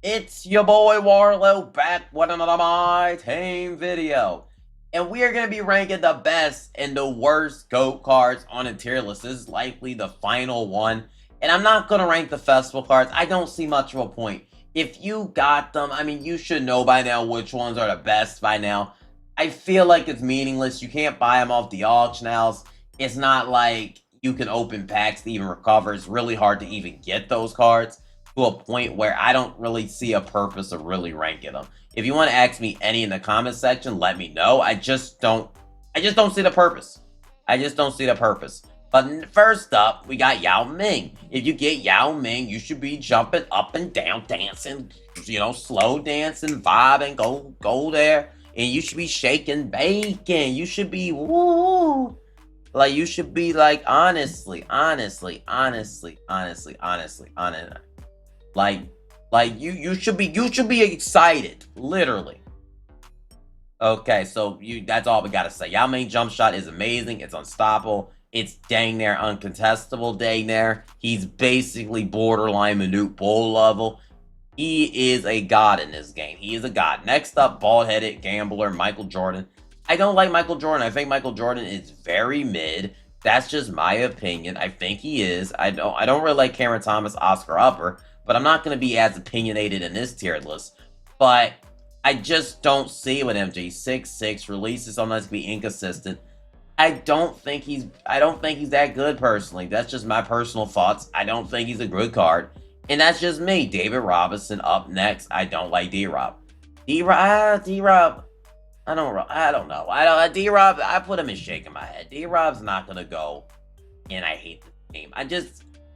It's your boy Warlow back with another MyTeam video. And we are going to be ranking the best and the worst GOAT cards on a tier list. This is likely the final one. And I'm not going to rank the festival cards. I don't see much of a point. If you got them, I mean, you should know by now which ones are the best by now. I feel like it's meaningless. You can't buy them off the auction house. It's not like you can open packs to even recover. It's really hard to even get those cards, to a point where I don't really see a purpose of really ranking them. If you want to ask me any in the comment section, let me know. I just don't see the purpose. I just don't see the purpose. But first up, we got Yao Ming. If you get Yao Ming, you should be jumping up and down, dancing, slow dancing, vibing, go there. And you should be shaking bacon. You should be, woo. Like, you should be like, honestly. Like you should be excited, literally. Okay, so that's all we gotta say. Yao Ming jump shot is amazing. It's unstoppable. It's dang near uncontestable, dang near. He's basically borderline Manute Bol level. He is a god in this game. He is a god. Next up, bald-headed gambler Michael Jordan. I don't like Michael Jordan. I think Michael Jordan is very mid. That's just my opinion. I think he is. I don't really like Cameron Thomas, Oscar Upper, but I'm not going to be as opinionated in this tier list. But I just don't see it with MJ. 6'6", releases sometimes be inconsistent. I don't think he's that good personally. That's just my personal thoughts. I don't think he's a good card. And that's just me. David Robinson up next. I don't like D-Rob. D-Rob. I don't know. D-Rob, I put him in shaking my head. D-Rob's not going to go, and I hate the game.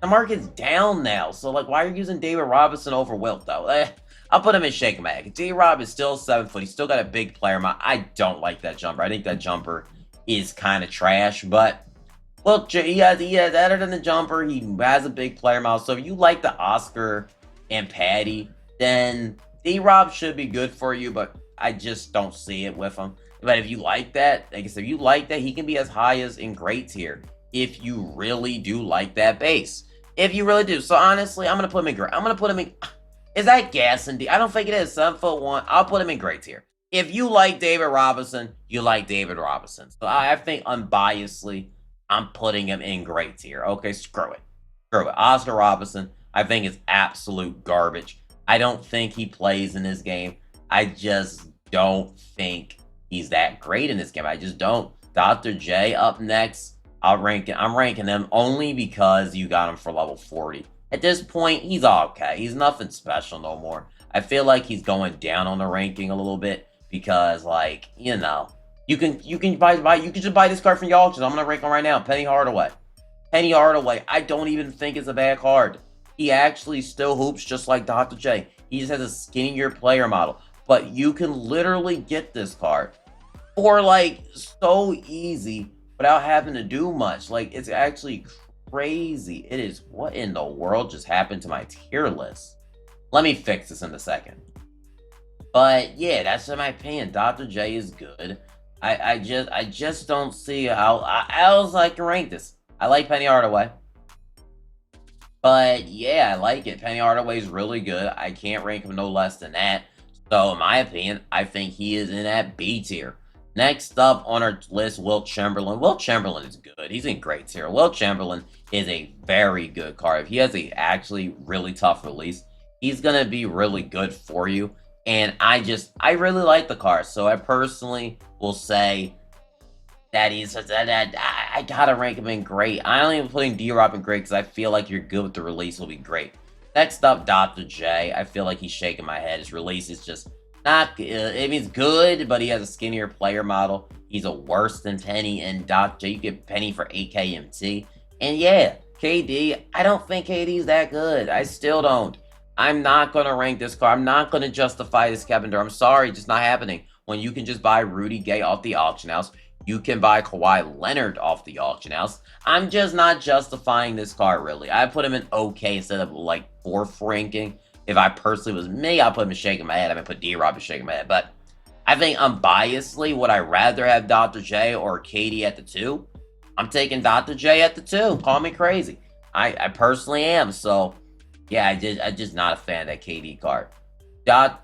The market's down now, so, like, why are you using David Robinson over Wilt, though? I'll put him in shaking my head. D-Rob is still 7 foot. He's still got a big player amount. I don't like that jumper. I think that jumper is kind of trash, but, look, he has better than the jumper. He has a big player amount, so if you like the Oscar and Patty, then D-Rob should be good for you, but I just don't see it with him. But if you like that, like I said, if you like that, he can be as high as in great tier if you really do like that base. If you really do. So honestly, I'm gonna put him in great. Is that gas and D? I don't think it is. 7'1". I'll put him in great tier. If you like David Robinson, you like David Robinson. So I think unbiasedly, I'm putting him in great tier. Okay, screw it. Oscar Robinson, I think is absolute garbage. I don't think he plays in this game. I just don't think he's that great in this game. I just don't. Dr. J up next. I'm ranking him only because you got him for level 40. At this point, he's okay. He's nothing special no more. I feel like he's going down on the ranking a little bit because, like, you can just buy this card from your auctions. I'm gonna rank him right now. Penny Hardaway. I don't even think it's a bad card. He actually still hoops just like Dr. J. He just has a skinnier player model. But you can literally get this card for, like, so easy without having to do much. Like, it's actually crazy. It is. What in the world just happened to my tier list? Let me fix this in a second. But yeah, that's in my opinion. Dr. J is good. I just don't see how else I can rank this. I like Penny Hardaway. But yeah, I like it. Penny Hardaway is really good. I can't rank him no less than that. So in my opinion, I think he is in that B tier. Next up on our list, Wilt Chamberlain. Wilt Chamberlain is good. He's in great tier. Wilt Chamberlain is a very good card. If he has a actually really tough release, he's going to be really good for you. And I really like the card. So I personally will say that I gotta rank him in great. I only am putting D-Rob in great because I feel like you're good with the release will be great. Next up, Dr. J. I feel like he's shaking my head. His release is just not good. I mean, it's good, but he has a skinnier player model. He's a worse than Penny, and Dr. J, you get Penny for 8 KMT. And yeah, KD, I don't think KD's that good. I still don't. I'm not going to rank this card. I'm not going to justify this Kevin Durant. I'm sorry, just not happening. When you can just buy Rudy Gay off the auction house, you can buy Kawhi Leonard off the auction house. I'm just not justifying this card, really. I put him in okay instead of, like, 4th ranking. If I personally was me, I'd put him in shaking my head. I mean, put D-Rob in shaking my head. But I think unbiasedly, would I rather have Dr. J or KD at the 2? I'm taking Dr. J at the 2. Call me crazy. I personally am. So, yeah, I'm just not a fan of that KD card. Dirk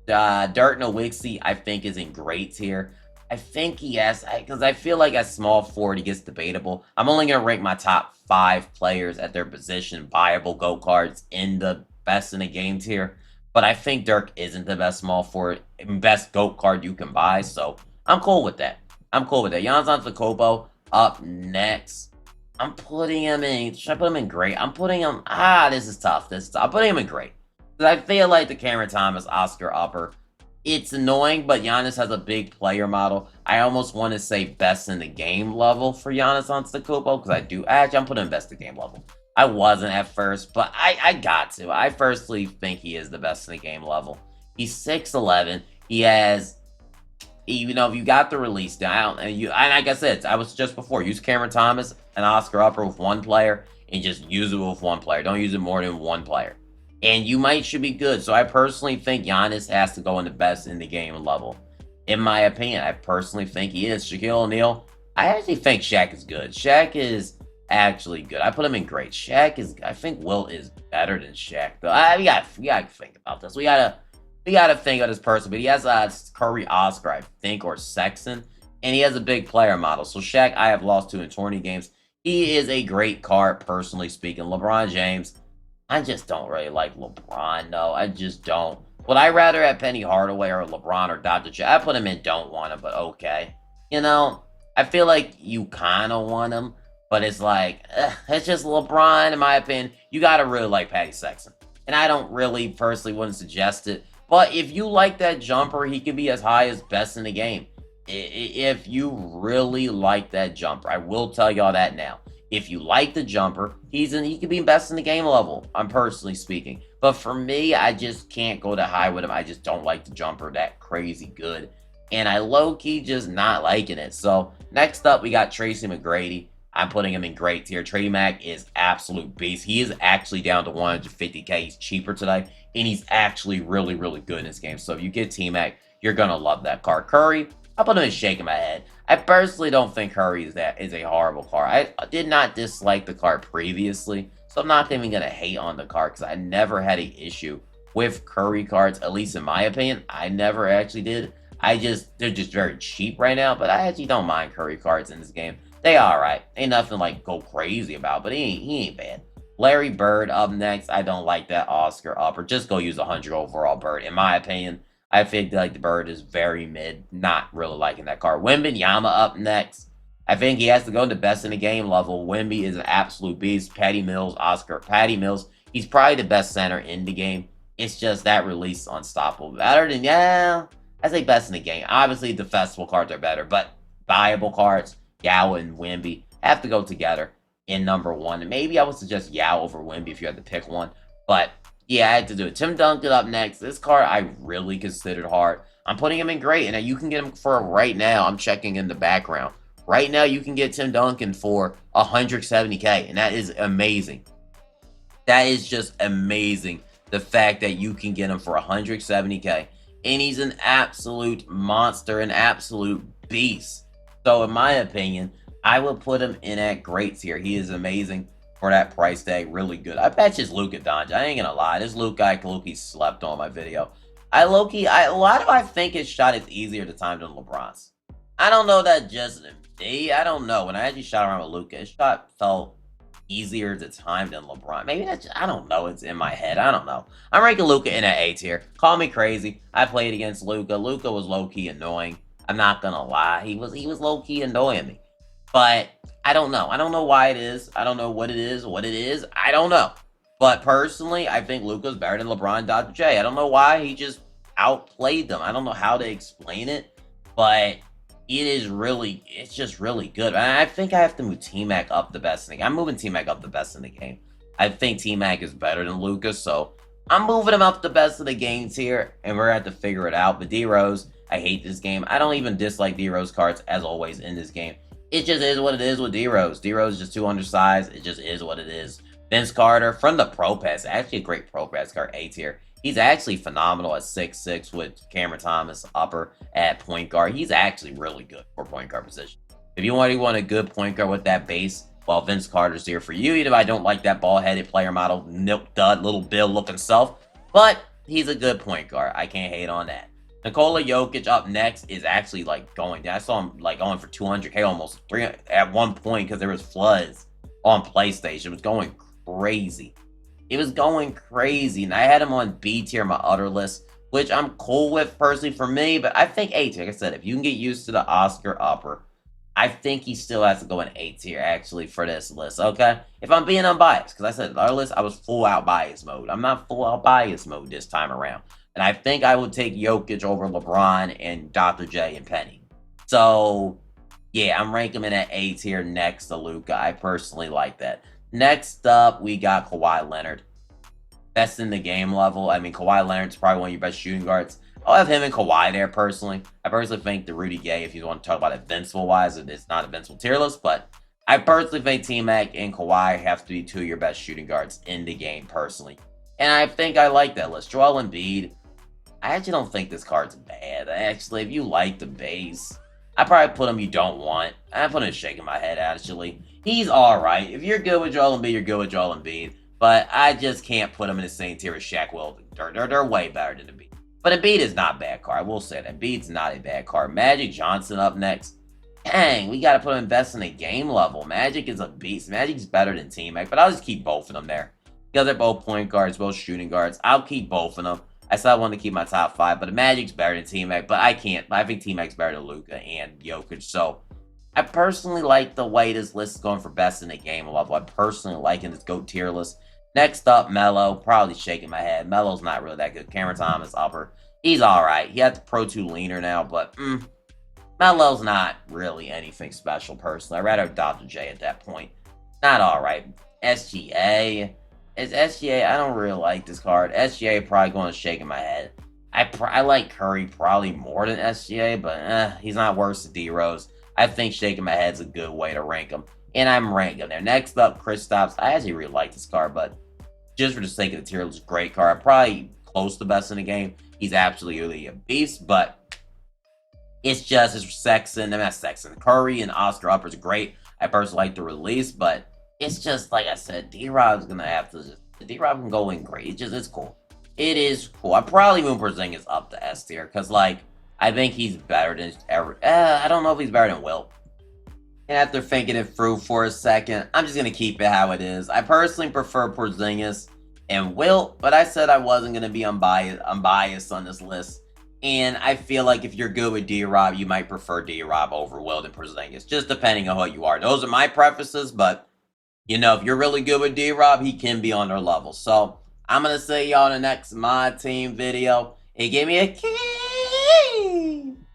Nowitzki, I think, is in great tier. I think he has, because I feel like as small forward, he gets debatable. I'm only going to rank my top 5 players at their position, buyable GOAT cards, in the best in the game tier. But I think Dirk isn't the best small forward, best GOAT card you can buy. So I'm cool with that. I'm cool with that. Giannis Antetokounmpo up next. I'm putting him in. Should I put him in great? I'm putting him. This is tough. This is tough. I'm putting him in great. I feel like the Cameron Thomas Oscar upper. It's annoying, but Giannis has a big player model. I almost want to say best in the game level for Giannis Antetokounmpo, because I do. Actually, I'm putting him best in the game level. I wasn't at first, but I got to. I firstly think he is the best in the game level. He's 6'11". He has, you know, if you got the release down, and like I said, I was just before, use Cameron Thomas and Oscar upper with one player, and just use it with one player. Don't use it more than one player. And you should be good. So I personally think Giannis has to go in the best in the game level. In my opinion, I personally think he is. Shaquille O'Neal, I actually think Shaq is good. Shaq is actually good. I put him in great. Shaq is, I think Wilt is better than Shaq, though. We gotta think about this. We gotta think of this person. But he has Curry, Oscar, I think, or Sexton. And he has a big player model. So Shaq, I have lost to in 20 games. He is a great card, personally speaking. LeBron James, I just don't really like LeBron, no. I just don't. Would I rather have Penny Hardaway or LeBron or Dr. J? I put him in don't want him, but okay. You know, I feel like you kind of want him, but it's like, it's just LeBron, in my opinion. You got to really like Patty Sexton. And I don't really, personally, wouldn't suggest it. But if you like that jumper, he could be as high as best in the game. If you really like that jumper, I will tell y'all that now. If you like the jumper, he could be best in the game level, I'm personally speaking. But for me, I just can't go that high with him. I just don't like the jumper that crazy good. And I low-key just not liking it. So next up, we got Tracy McGrady. I'm putting him in great tier. Tracy Mac is absolute beast. He is actually down to 150K. He's cheaper today. And he's actually really, really good in this game. So if you get T-Mac, you're going to love that card. Curry, I put him in shaking my head. I personally don't think Curry is a horrible card. I did not dislike the card previously, so I'm not even going to hate on the card because I never had an issue with Curry cards, at least in my opinion. I never actually did. They're just very cheap right now, but I actually don't mind Curry cards in this game. They alright. Ain't nothing like go crazy about, but he ain't bad. Larry Bird up next. I don't like that Oscar upper. Just go use 100 overall Bird, in my opinion. I think like the Bird is very mid. Not really liking that card. Wembanyama up next. I think he has to go to best in the game level. Wemby is an absolute beast. Patty Mills, he's probably the best center in the game. It's just that release is unstoppable. Better than, I say best in the game. Obviously, the festival cards are better, but viable cards, Yao and Wemby, have to go together in number 1. And maybe I would suggest Yao over Wemby if you had to pick one. But yeah, I had to do it. Tim Duncan up next. This card I really considered hard. I'm putting him in great, and you can get him for right now. I'm checking in the background. Right now, you can get Tim Duncan for 170K, and that is amazing. That is just amazing, the fact that you can get him for 170K. And he's an absolute monster, an absolute beast. So in my opinion, I would put him in at great tier. He is amazing for that price tag, really good. I bet you it's Luka Doncic. I ain't gonna lie. This Luka, I low-key slept on my video. Why do I think his shot is easier to time than LeBron's? I don't know that just me. I don't know. When I actually shot around with Luka, his shot felt easier to time than LeBron. Maybe that's I don't know. It's in my head. I don't know. I'm ranking Luka in at A tier. Call me crazy. I played against Luka. Luka was low-key annoying. I'm not gonna lie. He was low-key annoying me. But I don't know. I don't know why it is. I don't know what it is. I don't know. But personally, I think Luka's better than LeBron and Dr. J. I don't know why. He just outplayed them. I don't know how to explain it. But it's just really good. And I think I have to move T-Mac up the best in the game. I'm moving T-Mac up the best in the game. I think T-Mac is better than Luka. So I'm moving him up the best of the game tier. And we're going to have to figure it out. But D-Rose, I hate this game. I don't even dislike D-Rose cards as always in this game. It just is what it is with D-Rose. D-Rose is just too undersized. It just is what it is. Vince Carter from the Pro Pass. Actually a great Pro Pass card, A tier. He's actually phenomenal at 6'6" with Cameron Thomas upper at point guard. He's actually really good for point guard position. If you want a good point guard with that base, well, Vince Carter's here for you. Even if I don't like that ball-headed player model, nope, dud, little Bill looking self. But he's a good point guard. I can't hate on that. Nikola Jokic up next is actually like going down. I saw him like going for 200K almost 300 at one point because there was floods on PlayStation. It was going crazy. It was going crazy, and I had him on B tier, my other list, which I'm cool with personally for me. But I think A tier, like I said, if you can get used to the Oscar upper, I think he still has to go in A tier actually for this list. Okay, if I'm being unbiased, because I said our list, I was full out bias mode. I'm not full out bias mode this time around. And I think I would take Jokic over LeBron and Dr. J and Penny. So, yeah, I'm ranking him in at A tier next to Luka. I personally like that. Next up, we got Kawhi Leonard. Best in the game level. I mean, Kawhi Leonard's probably one of your best shooting guards. I'll have him and Kawhi there personally. I personally think the Rudy Gay, if you want to talk about invincible-wise, it's not invincible tier list, but I personally think T-Mac and Kawhi have to be two of your best shooting guards in the game personally. And I think I like that list. Joel Embiid, I actually don't think this card's bad. Actually, if you like the base, I probably put him you don't want. I put him shaking my head, actually. He's alright. If you're good with Joel Embiid, you're good with Joel Embiid. But I just can't put him in the same tier as Shaq Will. They're way better than Embiid. But Embiid is not a bad card. I will say that. Embiid's not a bad card. Magic Johnson up next. Dang, we got to put him best in the game level. Magic is a beast. Magic's better than T-Mac. But I'll just keep both of them there. Because they're both point guards, both shooting guards. I'll keep both of them. I said I wanted to keep my top 5, but Magic's better than T-Mac, but I can't. I think T-Mac's better than Luka and Jokic, so I personally like the way this list is going for best in the game level. I personally like this GOAT tier list. Next up, Melo. Probably shaking my head. Melo's not really that good. Cameron Thomas, upper. He's alright. He has the Pro 2 leaner now, but Melo's not really anything special, personally. I'd rather have Dr. J at that point. Not alright. SGA. It's SGA. I don't really like this card. SGA probably going to shake in my head. I like Curry probably more than SGA, but he's not worse than D-Rose. I think shaking my head's a good way to rank him. And I'm ranking him there. Next up, Kristaps. I actually really like this card, but just for the sake of the tier, it's a great card. Probably close to best in the game. He's absolutely a beast, but it's just his Sexton. I'm not Sexton. Curry and Oscar Upper's great. I personally like the release, but it's just, like I said, D-Rob's going to have to just... D-Rob can go in great. It's cool. It is cool. I probably move Porzingis up to S tier, because, like, I think he's better than ever... I don't know if he's better than Wilt. And after thinking it through for a second, I'm just going to keep it how it is. I personally prefer Porzingis and Wilt, but I said I wasn't going to be unbiased on this list. And I feel like if you're good with D-Rob, you might prefer D-Rob over Wilt and Porzingis, just depending on what you are. Those are my preferences, but... you know, if you're really good with D-Rob, he can be on their level. So, I'm going to see y'all in the next My Team video. Hey, give me a kiss.